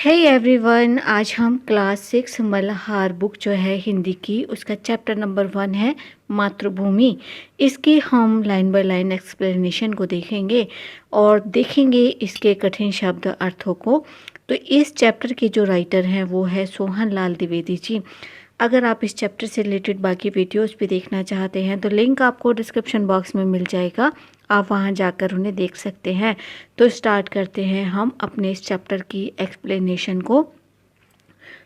Hey everyone, आज हम class 6 Malhar book जो है हिंदी की, उसका चैप्टर नंबर 1 है मातृभूमि। इसकी हम लाइन बाय लाइन एक्सप्लेनेशन को देखेंगे और देखेंगे इसके कठिन शब्द अर्थों को। तो इस चैप्टर के जो राइटर हैं वो है सोहन लाल द्विवेदी जी। अगर आप इस चैप्टर से रिलेटेड बाकी वीडियोस भी देखना चाहते हैं तो लिंक आपको डिस्क्रिप्शन बॉक्स में मिल जाएगा, आप वहां जाकर उन्हें देख सकते हैं। तो स्टार्ट करते हैं हम अपने इस चैप्टर की एक्सप्लेनेशन को।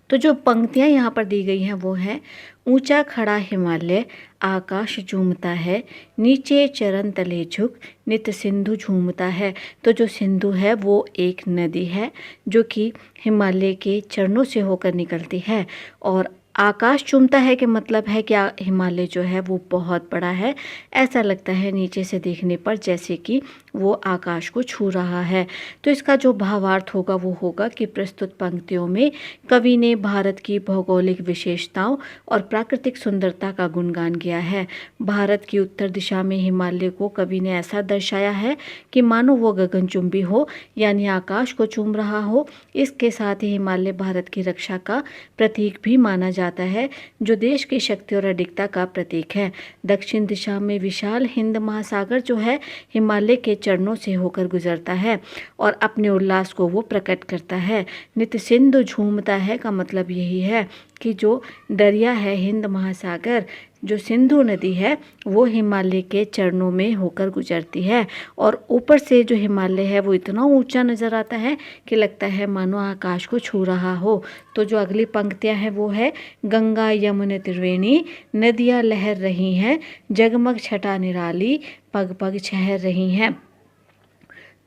तो जो पंक्तियां यहाँ पर दी गई हैं वो है, ऊंचा खड़ा हिमालय आकाश झूमता है, नीचे चरण तले झुक नित सिंधु झूमता है। तो जो सिंधु है वो एक नदी है जो कि हिमालय के चरणों से होकर निकलती है। और आकाश चूमता है कि मतलब है कि हिमालय जो है वो बहुत बड़ा है, ऐसा लगता है नीचे से देखने पर जैसे कि वो आकाश को छू रहा है। तो इसका जो भावार्थ होगा वो होगा कि प्रस्तुत पंक्तियों में कवि ने भारत की भौगोलिक विशेषताओं और प्राकृतिक सुंदरता का गुणगान किया है। भारत की उत्तर दिशा में हिमालय को कवि ने ऐसा दर्शाया है कि मानो वो गगनचुंबी हो, यानी आकाश को चूम रहा हो। इसके साथ ही हिमालय भारत की रक्षा का प्रतीक भी माना जाता है, जो देश की शक्ति और अडिगता का प्रतीक है। दक्षिण दिशा में विशाल हिंद महासागर जो है हिमालय के चरणों से होकर गुजरता है और अपने उल्लास को वो प्रकट करता है। नित्य सिंधु झूमता है का मतलब यही है कि जो दरिया है हिंद महासागर, जो सिंधु नदी है वो हिमालय के चरणों में होकर गुजरती है और ऊपर से जो हिमालय है वो इतना ऊंचा नज़र आता है कि लगता है मानो आकाश को छू रहा हो। तो जो अगली पंक्तियां हैं वो है, गंगा यमुना त्रिवेणी नदियाँ लहर रही हैं, जगमग छटा निराली पग पग छहर रही हैं।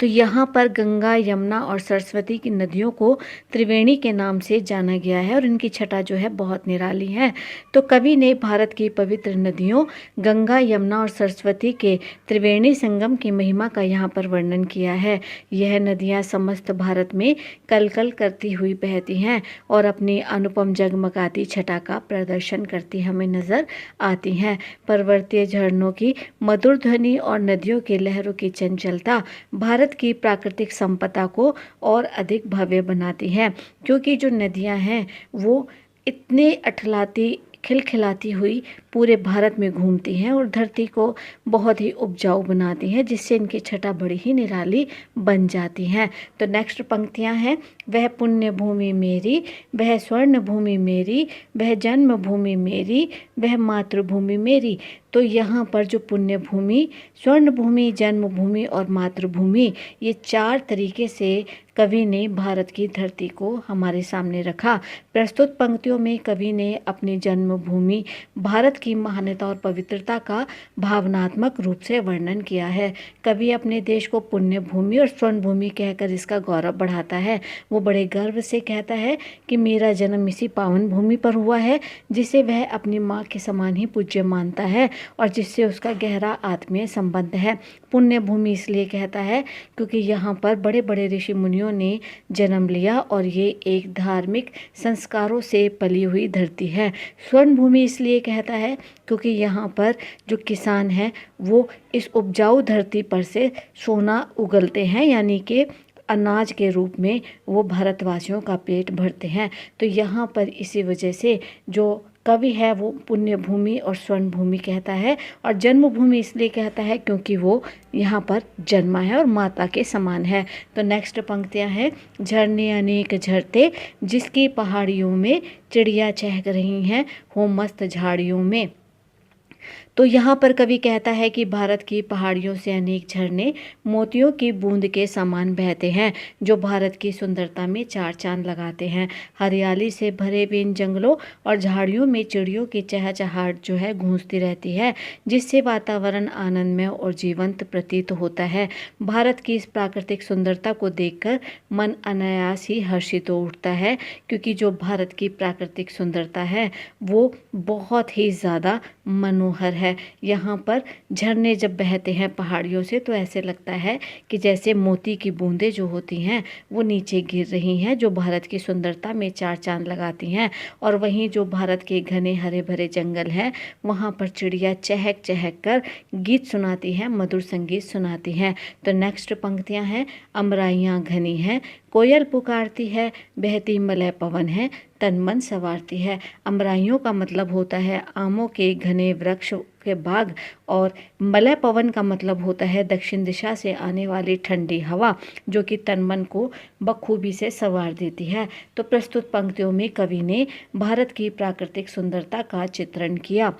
तो यहाँ पर गंगा, यमुना और सरस्वती की नदियों को त्रिवेणी के नाम से जाना गया है और इनकी छटा जो है बहुत निराली है। तो कवि ने भारत की पवित्र नदियों गंगा, यमुना और सरस्वती के त्रिवेणी संगम की महिमा का यहाँ पर वर्णन किया है। यह नदियाँ समस्त भारत में कल कल करती हुई बहती हैं और अपनी अनुपम जगमगाती छटा का प्रदर्शन करती हमें नजर आती हैं। पर्वतीय झरनों की मधुर ध्वनि और नदियों की लहरों की चंचलता भारत की प्राकृतिक संपदा को और अधिक भव्य बनाती है, क्योंकि जो नदियां हैं वो इतने अठलाती खिलखिलाती हुई पूरे भारत में घूमती हैं और धरती को बहुत ही उपजाऊ बनाती हैं, जिससे इनकी छटा बड़ी ही निराली बन जाती हैं। तो नेक्स्ट पंक्तियां हैं, वह पुण्य भूमि मेरी, वह स्वर्ण भूमि मेरी, वह जन्म भूमि मेरी, वह मातृभूमि मेरी। तो यहाँ पर जो पुण्य भूमि, स्वर्ण भूमि, जन्मभूमि और मातृभूमि, ये 4 तरीके से कवि ने भारत की धरती को हमारे सामने रखा। प्रस्तुत पंक्तियों में कवि ने अपनी जन्मभूमि भारत की महानता और पवित्रता का भावनात्मक रूप से वर्णन किया है। कवि अपने देश को पुण्य भूमि और स्वर्ण भूमि कहकर इसका गौरव बढ़ाता है। वो बड़े गर्व से कहता है कि मेरा जन्म इसी पावन भूमि पर हुआ है, जिसे वह अपनी माँ के समान ही पूज्य मानता है और जिससे उसका गहरा आत्मीय संबंध है। पुण्य भूमि इसलिए कहता है क्योंकि यहाँ पर बड़े बड़े ऋषि मुनियों ने जन्म लिया और ये एक धार्मिक संस्कारों से पली हुई धरती है। स्वर्ण भूमि इसलिए कहता है क्योंकि यहाँ पर जो किसान हैं वो इस उपजाऊ धरती पर से सोना उगलते हैं, यानी कि अनाज के रूप में वो भारतवासियों का पेट भरते हैं। तो यहाँ पर इसी वजह से जो कवि है वो पुण्य भूमि और स्वर्ण भूमि कहता है। और जन्मभूमि इसलिए कहता है क्योंकि वो यहाँ पर जन्मा है और माता के समान है। तो नेक्स्ट पंक्तियाँ हैं, झरने अनेक झरते जिसकी पहाड़ियों में चिड़िया चहक रही हैं हो मस्त झाड़ियों में। तो यहाँ पर कवि कहता है कि भारत की पहाड़ियों से अनेक झरने मोतियों की बूंद के समान बहते हैं, जो भारत की सुंदरता में 4 चांद लगाते हैं। हरियाली से भरे हुए इन जंगलों और झाड़ियों में चिड़ियों की चहचहाहट जो है गूंजती रहती है, जिससे वातावरण आनंदमय और जीवंत प्रतीत होता है। भारत की इस प्राकृतिक सुंदरता को देखकर मन अनायास ही हर्षित हो उठता है, क्योंकि जो भारत की प्राकृतिक सुंदरता है वो बहुत ही ज़्यादा मनोहर है। यहाँ पर झरने जब बहते हैं पहाड़ियों से तो ऐसे लगता है कि जैसे मोती की बूंदें जो होती हैं वो नीचे गिर रही हैं, जो भारत की सुंदरता में 4 चांद लगाती हैं। और वहीं जो भारत के घने हरे भरे जंगल हैं वहाँ पर चिड़िया चहक चहक कर गीत सुनाती हैं, मधुर संगीत सुनाती हैं। तो नेक्स्ट पंक्तियाँ हैं, अमराइयाँ घनी हैं कोयल पुकारती है, बहती मलय पवन है, तन मन संवारती है। अमराइयों का मतलब होता है आमों के घने वृक्ष के बाग, और मलय पवन का मतलब होता है दक्षिण दिशा से आने वाली ठंडी हवा, जो कि तन मन को बखूबी से संवार देती है। तो प्रस्तुत पंक्तियों में कवि ने भारत की प्राकृतिक सुंदरता का चित्रण किया।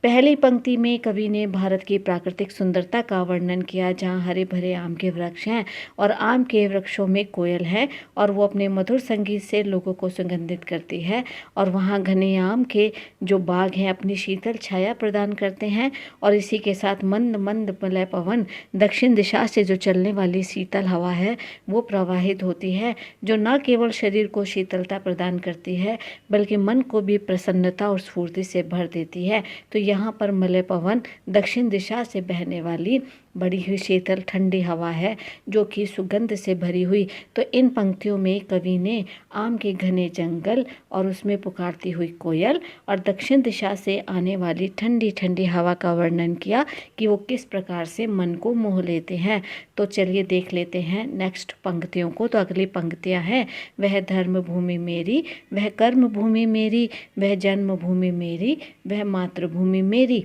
पहली पंक्ति में कवि ने भारत की प्राकृतिक सुंदरता का वर्णन किया, जहाँ हरे भरे आम के वृक्ष हैं और आम के वृक्षों में कोयल है और वो अपने मधुर संगीत से लोगों को सुगंधित करती है, और वहाँ घने आम के जो बाग हैं अपनी शीतल छाया प्रदान करते हैं, और इसी के साथ मंद मंद मलय पवन दक्षिण दिशा से जो चलने वाली शीतल हवा है वो प्रवाहित होती है, जो न केवल शरीर को शीतलता प्रदान करती है बल्कि मन को भी प्रसन्नता और स्फूर्ति से भर देती है। तो यहाँ पर मलय पवन दक्षिण दिशा से बहने वाली बड़ी ही शीतल ठंडी हवा है, जो कि सुगंध से भरी हुई। तो इन पंक्तियों में कवि ने आम के घने जंगल और उसमें पुकारती हुई कोयल और दक्षिण दिशा से आने वाली ठंडी ठंडी हवा का वर्णन किया कि वो किस प्रकार से मन को मोह लेते हैं। तो चलिए देख लेते हैं नेक्स्ट पंक्तियों को। तो अगली पंक्तियां हैं, वह धर्म भूमि मेरी, वह कर्म भूमि मेरी, वह जन्म भूमि मेरी, वह मातृभूमि मेरी।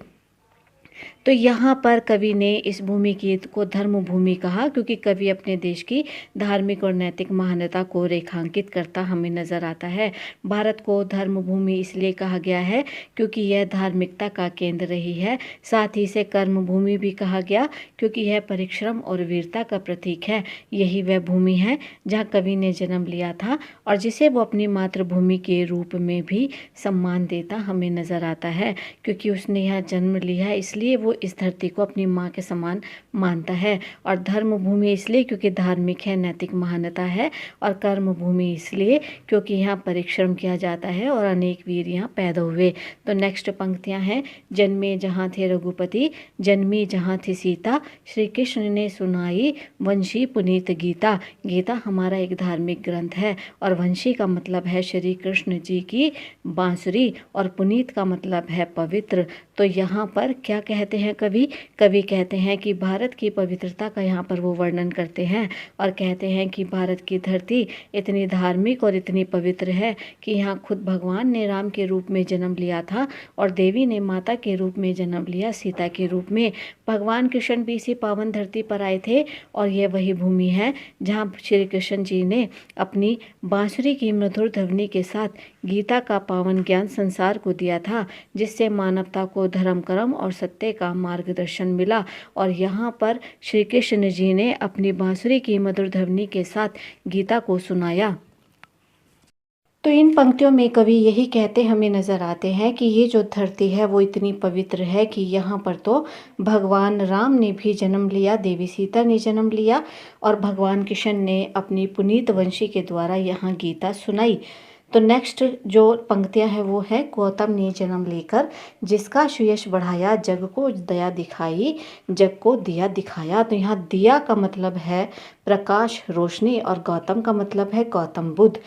तो यहाँ पर कवि ने इस भूमि की को धर्म भूमि कहा, क्योंकि कवि अपने देश की धार्मिक और नैतिक महानता को रेखांकित करता हमें नजर आता है। भारत को धर्म भूमि इसलिए कहा गया है क्योंकि यह धार्मिकता का केंद्र रही है। साथ ही इसे कर्म भूमि भी कहा गया क्योंकि यह परिश्रम और वीरता का प्रतीक है। यही वह भूमि है जहाँ कवि ने जन्म लिया था और जिसे वो अपनी मातृभूमि के रूप में भी सम्मान देता हमें नजर आता है, क्योंकि उसने यहाँ जन्म लिया है इसलिए वो इस धरती को अपनी माँ के समान मानता है। और धर्म भूमि इसलिए क्योंकि धार्मिक है, नैतिक महानता है, और कर्म भूमि इसलिए क्योंकि यहाँ परिश्रम किया जाता है और अनेक वीर यहाँ पैदा हुए। तो नेक्स्ट पंक्तियाँ हैं, जन्मे जहाँ थे रघुपति, जन्मी जहाँ थी सीता, श्री कृष्ण ने सुनाई वंशी पुनीत गीता। गीता हमारा एक धार्मिक ग्रंथ है और वंशी का मतलब है श्री कृष्ण जी की बांसुरी और पुनीत का मतलब है पवित्र। तो यहाँ पर क्या कहते हैं कवि कहते हैं कि भारत की पवित्रता का यहाँ पर वो वर्णन करते हैं और कहते हैं कि भारत की धरती इतनी धार्मिक और इतनी पवित्र है कि यहाँ खुद भगवान ने राम के रूप में जन्म लिया था और देवी ने माता के रूप में जन्म लिया, सीता के रूप में। भगवान कृष्ण भी इसी पावन धरती पर आए थे और यह वही भूमि है जहाँ श्री कृष्ण जी ने अपनी बांसुरी की मधुर ध्वनि के साथ गीता का पावन ज्ञान संसार को दिया था, जिससे मानवता को धर्म कर्म और सत्य का मार्गदर्शन मिला। और यहाँ पर श्री कृष्ण जी ने अपनी बांसुरी की मधुर ध्वनि के साथ गीता को सुनाया। तो इन पंक्तियों में कवि यही कहते हमें नज़र आते हैं कि ये जो धरती है वो इतनी पवित्र है कि यहाँ पर तो भगवान राम ने भी जन्म लिया, देवी सीता ने जन्म लिया और भगवान कृष्ण ने अपनी पुनीत वंशी के द्वारा यहाँ गीता सुनाई। तो नेक्स्ट जो पंक्तियां हैं वो है, गौतम ने जन्म लेकर जिसका सुयश बढ़ाया, जग को दया दिखाई, जग को दिया दिखाया। तो यहाँ दिया का मतलब है प्रकाश, रोशनी, और गौतम का मतलब है गौतम बुद्ध।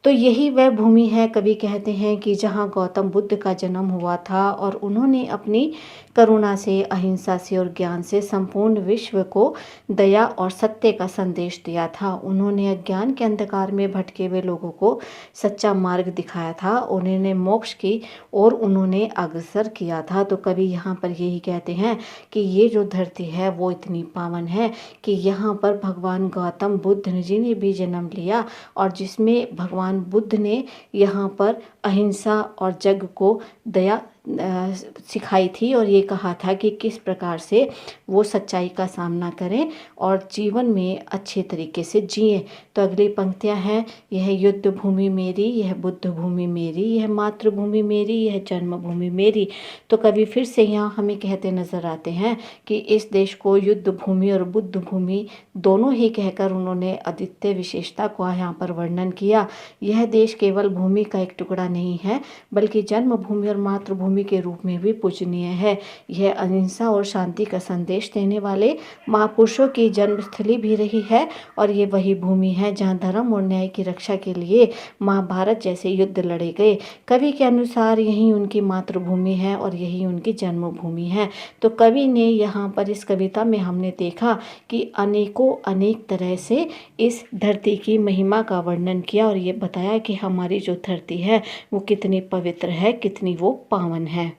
तो यही वह भूमि है, कवि कहते हैं कि जहाँ गौतम बुद्ध का जन्म हुआ था और उन्होंने अपनी करुणा से, अहिंसा से और ज्ञान से संपूर्ण विश्व को दया और सत्य का संदेश दिया था। उन्होंने अज्ञान के अंधकार में भटके हुए लोगों को सच्चा मार्ग दिखाया था, उन्होंने मोक्ष की और उन्होंने अग्रसर किया था। तो कवि यहाँ पर यही कहते हैं कि ये जो धरती है वो इतनी पावन है कि यहाँ पर भगवान गौतम बुद्ध जी ने भी जन्म लिया और जिसमें भगवान बुद्ध ने यहाँ पर अहिंसा और जग को दया सिखाई थी और ये कहा था कि किस प्रकार से वो सच्चाई का सामना करें और जीवन में अच्छे तरीके से जिएं। तो अगली पंक्तियां हैं, यह युद्ध भूमि मेरी, यह बुद्ध भूमि मेरी, यह मातृभूमि मेरी, यह जन्मभूमि मेरी। तो कवि फिर से यहाँ हमें कहते नजर आते हैं कि इस देश को युद्ध भूमि और बुद्ध भूमि दोनों ही कहकर उन्होंने अद्वितीय विशेषता को यहाँ पर वर्णन किया। यह देश केवल भूमि का एक टुकड़ा नहीं है बल्कि जन्मभूमि और मातृभूमि भूमि के रूप में भी पूजनीय है। यह अहिंसा और शांति का संदेश देने वाले महापुरुषों की जन्मस्थली भी रही है और ये वही भूमि है जहाँ धर्म और न्याय की रक्षा के लिए महाभारत जैसे युद्ध लड़े गए। कवि के अनुसार यही उनकी मातृभूमि है और यही उनकी जन्मभूमि है। तो कवि ने यहाँ पर इस कविता में हमने देखा कि अनेकों अनेक तरह से इस धरती की महिमा का वर्णन किया और ये बताया कि हमारी जो धरती है वो कितनी पवित्र है, कितनी वो पावन है।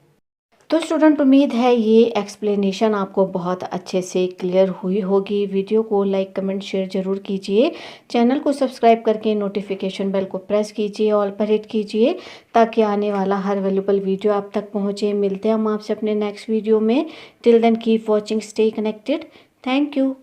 तो स्टूडेंट, उम्मीद है ये एक्सप्लेनेशन आपको बहुत अच्छे से क्लियर हुई होगी। वीडियो को लाइक, कमेंट, शेयर जरूर कीजिए। चैनल को सब्सक्राइब करके नोटिफिकेशन बेल को प्रेस कीजिए, ऑल पर हिट कीजिए ताकि आने वाला हर वैल्यूबल वीडियो आप तक पहुँचे। मिलते हैं हम आपसे अपने नेक्स्ट वीडियो में। Till then keep watching, stay connected. Thank you.